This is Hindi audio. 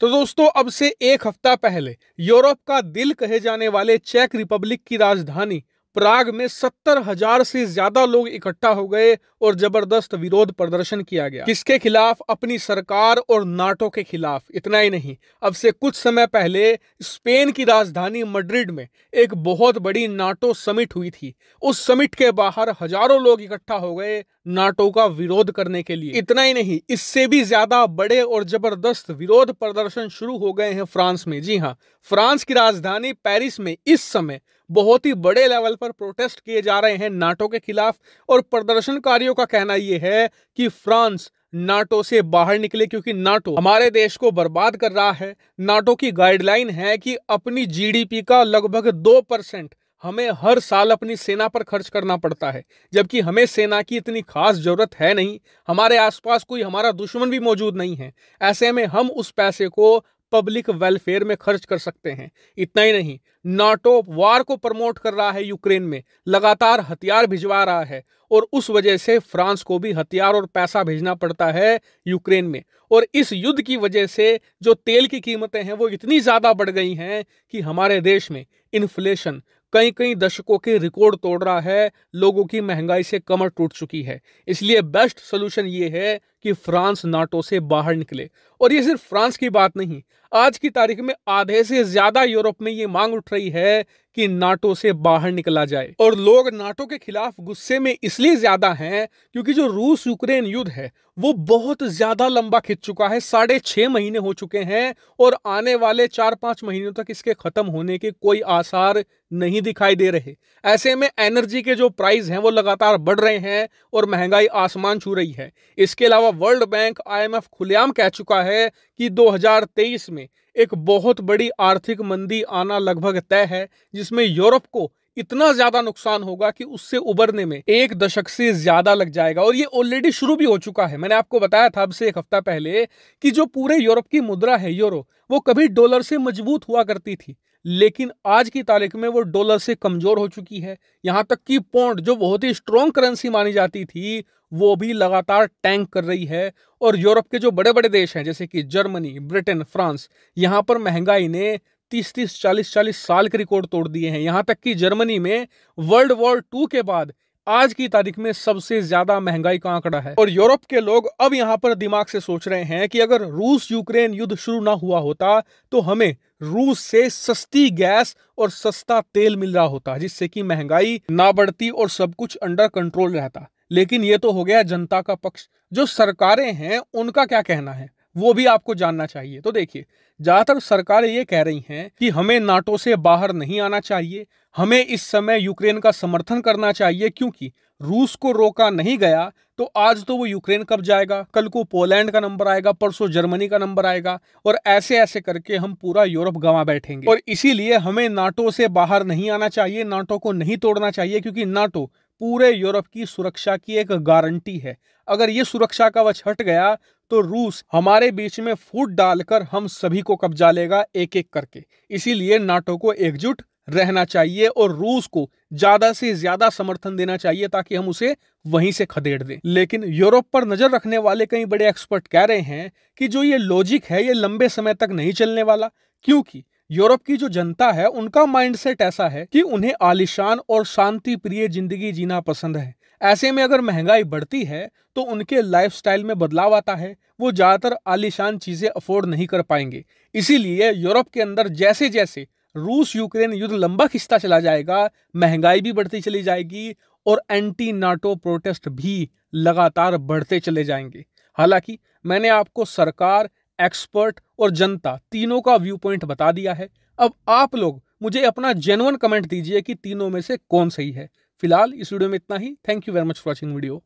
तो दोस्तों अब से एक हफ्ता पहले यूरोप का दिल कहे जाने वाले चेक रिपब्लिक की राजधानी प्राग में 70,000 से ज्यादा लोग इकट्ठा हो गए और जबरदस्त विरोध प्रदर्शन किया गया। किसके खिलाफ? अपनी सरकार और नाटो के खिलाफ। इतना ही नहीं, अब से कुछ समय पहले स्पेन की राजधानी मैड्रिड में एक बहुत बड़ी नाटो समिट हुई थी। उस समिट के बाहर हजारों लोग इकट्ठा हो गए नाटो का विरोध करने के लिए। इतना ही नहीं, इससे भी ज्यादा बड़े और जबरदस्त विरोध प्रदर्शन शुरू हो गए हैं फ्रांस में। जी हाँ, फ्रांस की राजधानी पेरिस में इस समय बहुत ही बड़े लेवल पर प्रोटेस्ट किए जा रहे हैं नाटो के खिलाफ। और प्रदर्शनकारियों का कहना यह है कि फ्रांस नाटो से बाहर निकले, क्योंकि नाटो हमारे देश को बर्बाद कर रहा है। नाटो की गाइडलाइन है कि अपनी जीडीपी का लगभग 2% हमें हर साल अपनी सेना पर खर्च करना पड़ता है, जबकि हमें सेना की इतनी खास जरूरत है नहीं। हमारे आसपास कोई हमारा दुश्मन भी मौजूद नहीं है। ऐसे में हम उस पैसे को पब्लिक वेलफेयर में खर्च कर सकते हैं। इतना ही नहीं, नाटो वार को प्रमोट कर रहा है यूक्रेन में, लगातार हथियार भिजवा रहा है और उस वजह से फ्रांस को भी हथियार और पैसा भेजना पड़ता है यूक्रेन में। और इस युद्ध की वजह से जो तेल की कीमतें हैं वो इतनी ज्यादा बढ़ गई हैं कि हमारे देश में इन्फ्लेशन कई कई दशकों के रिकॉर्ड तोड़ रहा है। लोगों की महंगाई से कमर टूट चुकी है। इसलिए बेस्ट सोल्यूशन ये है कि फ्रांस नाटो से बाहर निकले। और ये सिर्फ फ्रांस की बात नहीं, आज की तारीख में आधे से ज्यादा यूरोप में ये मांग उठ रही है कि नाटो से बाहर निकला जाए। और लोग नाटो के खिलाफ गुस्से में इसलिए ज्यादा हैं क्योंकि जो रूस यूक्रेन युद्ध है वो बहुत ज्यादा लंबा खिंच चुका है। 6.5 महीने हो चुके हैं और आने वाले 4-5 महीनों तक इसके खत्म होने के कोई आसार नहीं दिखाई दे रहे। ऐसे में एनर्जी के जो प्राइस हैं वो लगातार बढ़ रहे हैं और महंगाई आसमान छू रही है। इसके अलावा वर्ल्ड बैंक, IMF खुलेआम कह चुका है कि 2023 में एक बहुत बड़ी आर्थिक मंदी आना लगभग तय है, जिसमें यूरोप को इतना ज्यादा नुकसान होगा कि उससे उबरने में 1 दशक से ज्यादा लग जाएगा। और ये ऑलरेडी शुरू भी हो चुका है। मैंने आपको बताया था अब से एक हफ्ता पहले कि जो पूरे यूरोप की मुद्रा है यूरो, वो कभी डॉलर से मजबूत हुआ करती थी, लेकिन आज की तारीख में वो डॉलर से कमजोर हो चुकी है। यहां तक कि पौंड, जो बहुत ही स्ट्रॉन्ग करेंसी मानी जाती थी, वो भी लगातार टैंक कर रही है। और यूरोप के जो बड़े बड़े देश हैं जैसे कि जर्मनी, ब्रिटेन, फ्रांस, यहां पर महंगाई ने 30-30, 40-40 साल के रिकॉर्ड तोड़ दिए हैं। यहां तक कि जर्मनी में वर्ल्ड वॉर 2 के बाद आज की तारीख में सबसे ज्यादा महंगाई का आंकड़ा है। और यूरोप के लोग अब यहां पर दिमाग से सोच रहे हैं कि अगर रूस यूक्रेन युद्ध शुरू ना हुआ होता तो हमें रूस से सस्ती गैस और सस्ता तेल मिल रहा होता, जिससे कि महंगाई ना बढ़ती और सब कुछ अंडर कंट्रोल रहता। लेकिन ये तो हो गया जनता का पक्ष। जो सरकारें हैं उनका क्या कहना है वो भी आपको जानना चाहिए। तो देखिए, ज्यादातर सरकारें ये कह रही हैं कि हमें नाटो से बाहर नहीं आना चाहिए, हमें इस समय यूक्रेन का समर्थन करना चाहिए, क्योंकि रूस को रोका नहीं गया तो आज तो वो यूक्रेन कब जाएगा, कल को पोलैंड का नंबर आएगा, परसों जर्मनी का नंबर आएगा और ऐसे ऐसे करके हम पूरा यूरोप गंवा बैठेंगे। और इसीलिए हमें नाटो से बाहर नहीं आना चाहिए, नाटो को नहीं तोड़ना चाहिए, क्योंकि नाटो पूरे यूरोप की सुरक्षा की एक गारंटी है। अगर ये सुरक्षा कवच हट गया तो रूस हमारे बीच में फूट डालकर हम सभी को कब्जा लेगा एक एक करके। इसीलिए नाटो को एकजुट रहना चाहिए और रूस को ज्यादा से ज्यादा समर्थन देना चाहिए ताकि हम उसे वहीं से खदेड़ दें। लेकिन यूरोप पर नजर रखने वाले कई बड़े एक्सपर्ट कह रहे हैं कि जो ये लॉजिक है ये लंबे समय तक नहीं चलने वाला, क्योंकि यूरोप की जो जनता है उनका माइंडसेट ऐसा है कि उन्हें आलीशान और शांति प्रिय जिंदगी जीना पसंद है। ऐसे में अगर महंगाई बढ़ती है तो उनके लाइफस्टाइल में बदलाव आता है, वो ज्यादातर आलीशान चीजें अफोर्ड नहीं कर पाएंगे। इसीलिए यूरोप के अंदर जैसे जैसे रूस यूक्रेन युद्ध लंबा खिंचता चला जाएगा, महंगाई भी बढ़ती चली जाएगी और एंटी नाटो प्रोटेस्ट भी लगातार बढ़ते चले जाएंगे। हालांकि मैंने आपको सरकार, एक्सपर्ट और जनता तीनों का व्यू पॉइंट बता दिया है। अब आप लोग मुझे अपना जेन्युइन कमेंट दीजिए कि तीनों में से कौन सही है। फिलहाल इस वीडियो में इतना ही। Thank you very much for watching video.